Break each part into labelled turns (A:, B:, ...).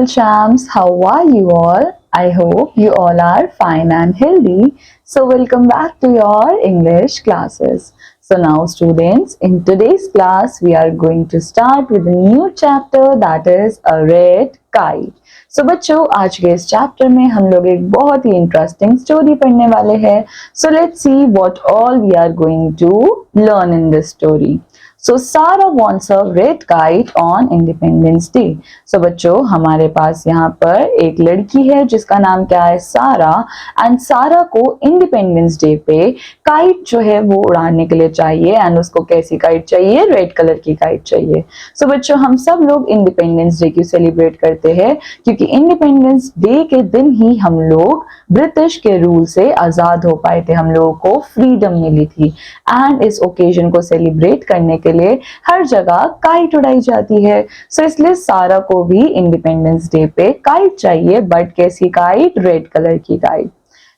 A: little champs, how are you all? I hope you all are fine and healthy. So welcome back to your English classes. So now students, in today's class we are going to start with a new chapter, that is a red kite. So बच्चों, आज के इस chapter में हम लोग एक बहुत ही interesting story पढ़ने वाले हैं. So let's see what all we are going to learn in this story. So Sarah wants a red kite on Independence Day. So बच्चों, हमारे पास यहाँ पर एक लड़की है जिसका नाम क्या है, सारा. एंड सारा को इंडिपेंडेंस डे पे काइट जो है वो उड़ाने के लिए चाहिए. एंड उसको कैसी काइट चाहिए, रेड कलर की काइट चाहिए. सो बच्चों, हम सब लोग इंडिपेंडेंस डे क्यों सेलिब्रेट करते हैं? क्योंकि इंडिपेंडेंस डे के दिन ही हम लोग ब्रिटिश के रूल से आजाद हो पाए थे, हम लोगों को फ्रीडम मिली थी. एंड इस ओकेजन को सेलिब्रेट करने के लिए हर जगह काइट उड़ाई जाती है. सो इसलिए सारा को भी इंडिपेंडेंस डे पे काइट चाहिए, बट कैसी काइट, रेड कलर की kite.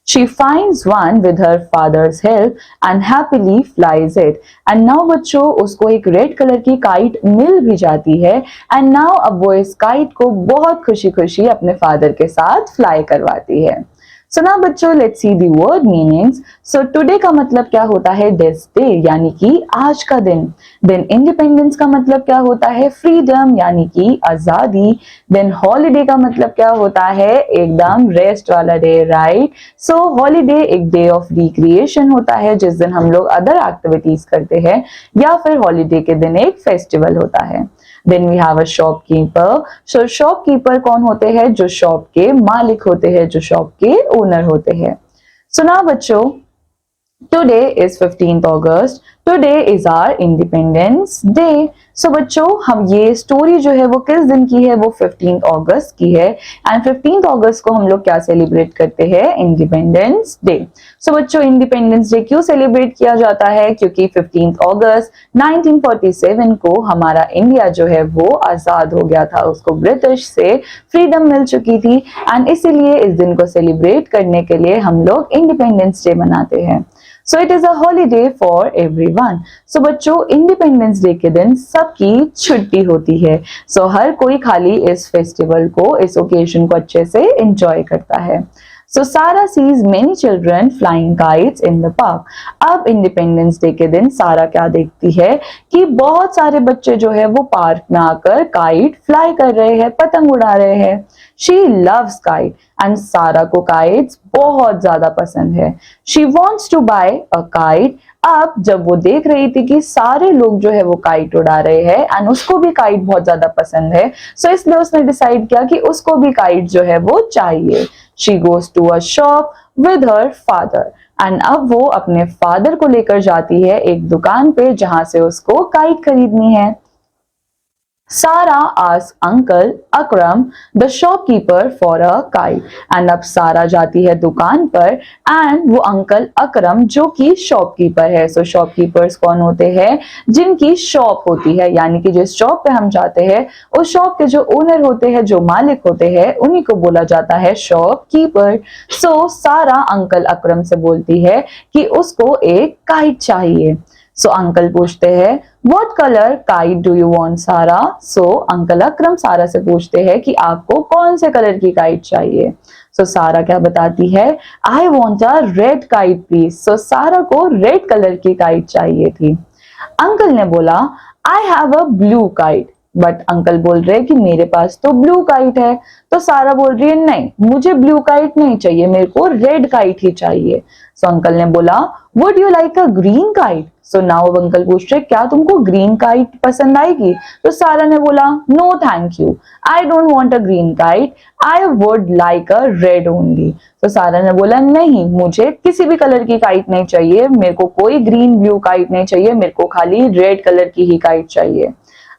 A: She finds one with her father's help and happily flies it. And now बच्चों, उसको एक रेड कलर की काइट मिल भी जाती है. एंड नाउ अब वो इस काइट को बहुत खुशी खुशी अपने फादर के साथ फ्लाई करवाती है. सो ना बच्चों, let's see the word meanings. So today का मतलब क्या होता है, दिस डे यानी कि आज का दिन. देन इंडिपेंडेंस का मतलब क्या होता है, फ्रीडम यानी कि आजादी. देन हॉलीडे का मतलब क्या होता है, एकदम रेस्ट वाला डे, राइट. सो हॉलीडे एक डे ऑफ रिक्रिएशन होता है जिस दिन हम लोग अदर एक्टिविटीज करते हैं, या फिर हॉलीडे के दिन एक फेस्टिवल होता है. Then we have a shopkeeper. So shopkeeper कौन होते हैं, जो शॉप के मालिक होते हैं, जो शॉप के ओनर होते हैं. So now बच्चों, today is 15th August. Today is our Independence Day. So बच्चों, हम ये स्टोरी जो है वो किस दिन की है, वो 15th अगस्त की है. एंड 15th अगस्त को हम लोग क्या सेलिब्रेट करते हैं, इंडिपेंडेंस डे. सो बच्चों, इंडिपेंडेंस डे क्यों सेलिब्रेट किया जाता है? क्योंकि 15th अगस्त 1947 को हमारा इंडिया जो है वो आजाद हो गया था, उसको ब्रिटिश से फ्रीडम मिल चुकी थी. एंड इसीलिए इस दिन को सेलिब्रेट करने के लिए हम लोग इंडिपेंडेंस डे मनाते हैं. So it is a holiday for everyone. So बच्चों, इंडिपेंडेंस डे के दिन सबकी छुट्टी होती है. सो हर कोई खाली इस फेस्टिवल को, इस ओकेजन को अच्छे से एंजॉय करता है. So Sarah sees many children flying kites in the park. अब इंडिपेंडेंस डे के दिन सारा क्या देखती है कि बहुत सारे बच्चे जो है वो पार्क में आकर काइट फ्लाई कर रहे हैं, पतंग उड़ा रहे हैं. She loves kite and सारा को काइट्स बहुत ज्यादा पसंद है. She wants to buy a kite. अब जब वो देख रही थी कि सारे लोग जो है वो काइट उड़ा रहे हैं एंड उसको भी काइट बहुत ज्यादा पसंद है, सो इसलिए उसने डिसाइड किया कि उसको भी काइट जो है वो चाहिए. She goes to a shop with her father. And अब वो अपने फादर को लेकर जाती है एक दुकान पे जहां से उसको काइट खरीदनी है. Sarah asks Uncle Akram, the shopkeeper, for a kite. And अब सारा जाती है दुकान पर एंड वो अंकल अकरम जो कि शॉपकीपर है. सो शॉपकीपर्स कौन होते हैं, जिनकी शॉप होती है, यानी कि जिस शॉप पे हम जाते हैं उस शॉप के जो ओनर होते हैं, जो मालिक होते हैं, उन्हीं को बोला जाता है शॉपकीपर. सो सारा अंकल अकरम से बोलती है कि उसको एक काइट चाहिए. सो अंकल पूछते हैं, what colour kite do you want सारा? सो अंकल अकरम सारा से पूछते हैं कि आपको कौन से कलर की काइट चाहिए. सो सारा क्या बताती है, I want a red kite please. So Sara को रेड कलर की काइट चाहिए थी. अंकल ने बोला, I have a blue kite. But uncle बोल रहे हैं कि मेरे पास तो ब्लू काइट है. तो सारा बोल रही है, नहीं, मुझे ब्लू काइट नहीं चाहिए, मेरे को रेड काइट ही चाहिए. सो अंकल ने बोला, would you like a green kite? So now uncle पूछ रहे, क्या तुमको ग्रीन काइट पसंद आएगी? तो सारा ने बोला, no thank you, I don't want a green kite, I would like a red only. तो सारा ने बोला, नहीं, मुझे किसी भी कलर की काइट नहीं चाहिए, मेरे को कोई ग्रीन ब्लू काइट नहीं चाहिए, मेरे को खाली रेड कलर की ही काइट चाहिए.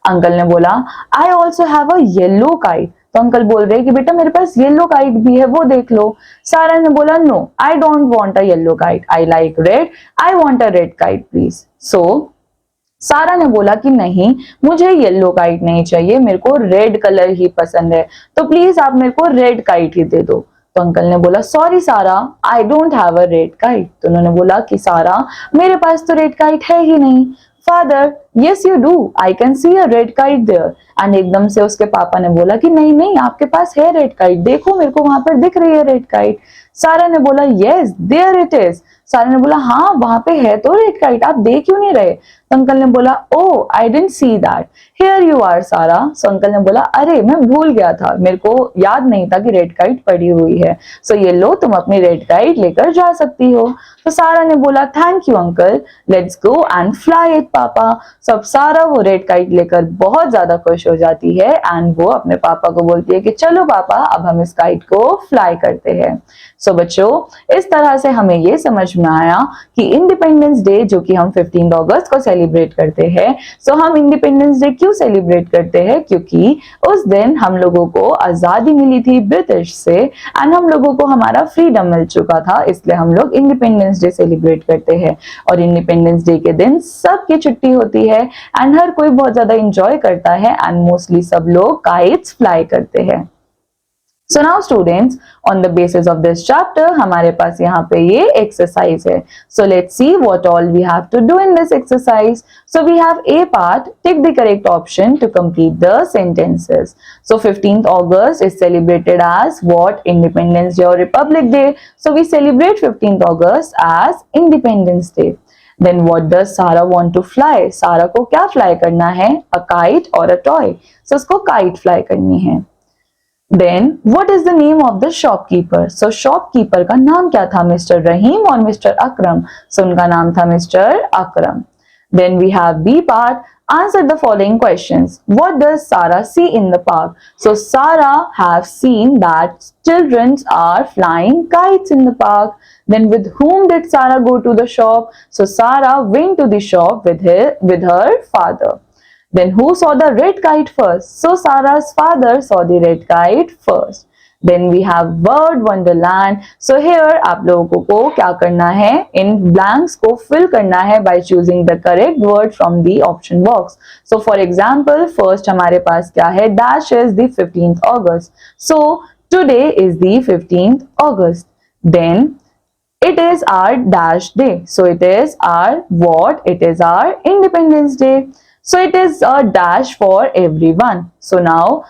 A: अंकल ने बोला, I also have a yellow kite. तो अंकल बोल रहे कि बेटा मेरे पास येलो काइट भी है, वो देख लो. सारा ने बोला, no, I don't want a yellow kite, I like red, I want a red kite please. So Sara ने बोला कि नहीं, मुझे येलो काइट नहीं चाहिए, मेरे को रेड कलर ही पसंद है, तो प्लीज आप मेरे को रेड काइट ही दे दो. तो अंकल ने बोला, सॉरी सारा, I don't have a red kite. तो उन्होंने बोला कि सारा, मेरे पास तो रेड काइट है ही नहीं. Father, yes you do. I can see a red kite there. And एकदम से उसके पापा ने बोला कि नहीं नहीं, आपके पास है रेड काइट, देखो मेरे को वहां पर दिख रही है रेड काइट। सारा ने बोला यस देयर इट इज। सारा ने बोला हाँ वहां पे है तो रेड काइट, आप देख क्यों नहीं रहे? तो अंकल ने बोला oh I didn't see that, here you are Sara. So uncle ने बोला अरे मैं भूल गया था, मेरे को याद नहीं था कि रेड काइट पड़ी हुई है, सो ये लो तुम अपनी रेड काइट लेकर जा सकती हो। तो सारा ने बोला thank you uncle, let's go and fly it पापा। सब सारा वो रेड काइट लेकर बहुत ज्यादा खुश हो जाती है एंड वो अपने पापा को बोलती है कि चलो पापा अब हम इस काइट को फ्लाई करते हैं। सो बच्चों, इस तरह से हमें ये समझ में आया कि इंडिपेंडेंस डे जो कि हम 15 अगस्त को सेलिब्रेट करते हैं, सो हम इंडिपेंडेंस डे क्यों सेलिब्रेट करते हैं? क्योंकि उस दिन हम लोगों को आजादी मिली थी ब्रिटिश से एंड हम लोगों को हमारा फ्रीडम मिल चुका था, इसलिए हम लोग इंडिपेंडेंस डे सेलिब्रेट करते हैं। और इंडिपेंडेंस डे के दिन सबकी छुट्टी होती है एंड हर कोई बहुत ज्यादा इंजॉय करता है एंड मोस्टली सब लोग काइट्स फ्लाई करते हैं। So now students, on the basis of this chapter, हमारे पास यहाँ पे ये exercise है. So let's see what all we have to do in this exercise. So we have A part, tick the correct option to complete the sentences. So 15th August is celebrated as what? Independence Day or Republic Day. So we celebrate 15th August as Independence Day. Then what does Sarah want to fly? Sarah को क्या fly करना है? A kite or a toy? So उसको kite fly करनी है. Then what is the name of the shopkeeper? So shopkeeper का नाम क्या था? Mr. Rahim और Mr. Akram? So उनका नाम था Mr. Akram. Then we have B part. Answer the following questions. What does Sarah see in the park? So Sarah have seen that children are flying kites in the park. Then with whom did Sarah go to the shop? So Sarah went to the shop with her father. Then who saw the red kite first? So Sarah's father saw the red kite first. Then we have word wonderland. So here आप लोगों को क्या करना है? इन blanks को fill करना है by choosing the correct word from the option box. So for example, first हमारे पास क्या है? Dash is the 15th August. So today is the 15th August. Then it is our dash day. So it is our what? It is our Independence Day. So it is a dash for everyone. So now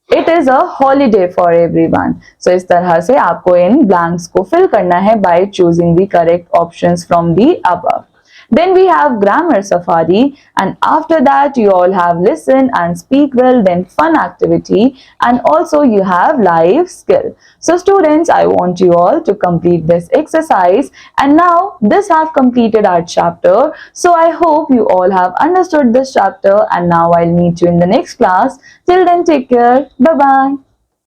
A: it is a holiday for everyone. So इस तरह से आपको इन blanks को fill करना है by choosing the correct options from the above. Then we have grammar safari, and after that you all have listen and speak well, then fun activity, and also you have life skill. So students, I want you all to complete this exercise, and now this have completed our chapter. So I hope you all have understood this chapter, and now I'll meet you in the next class. Till then, take care. Bye bye.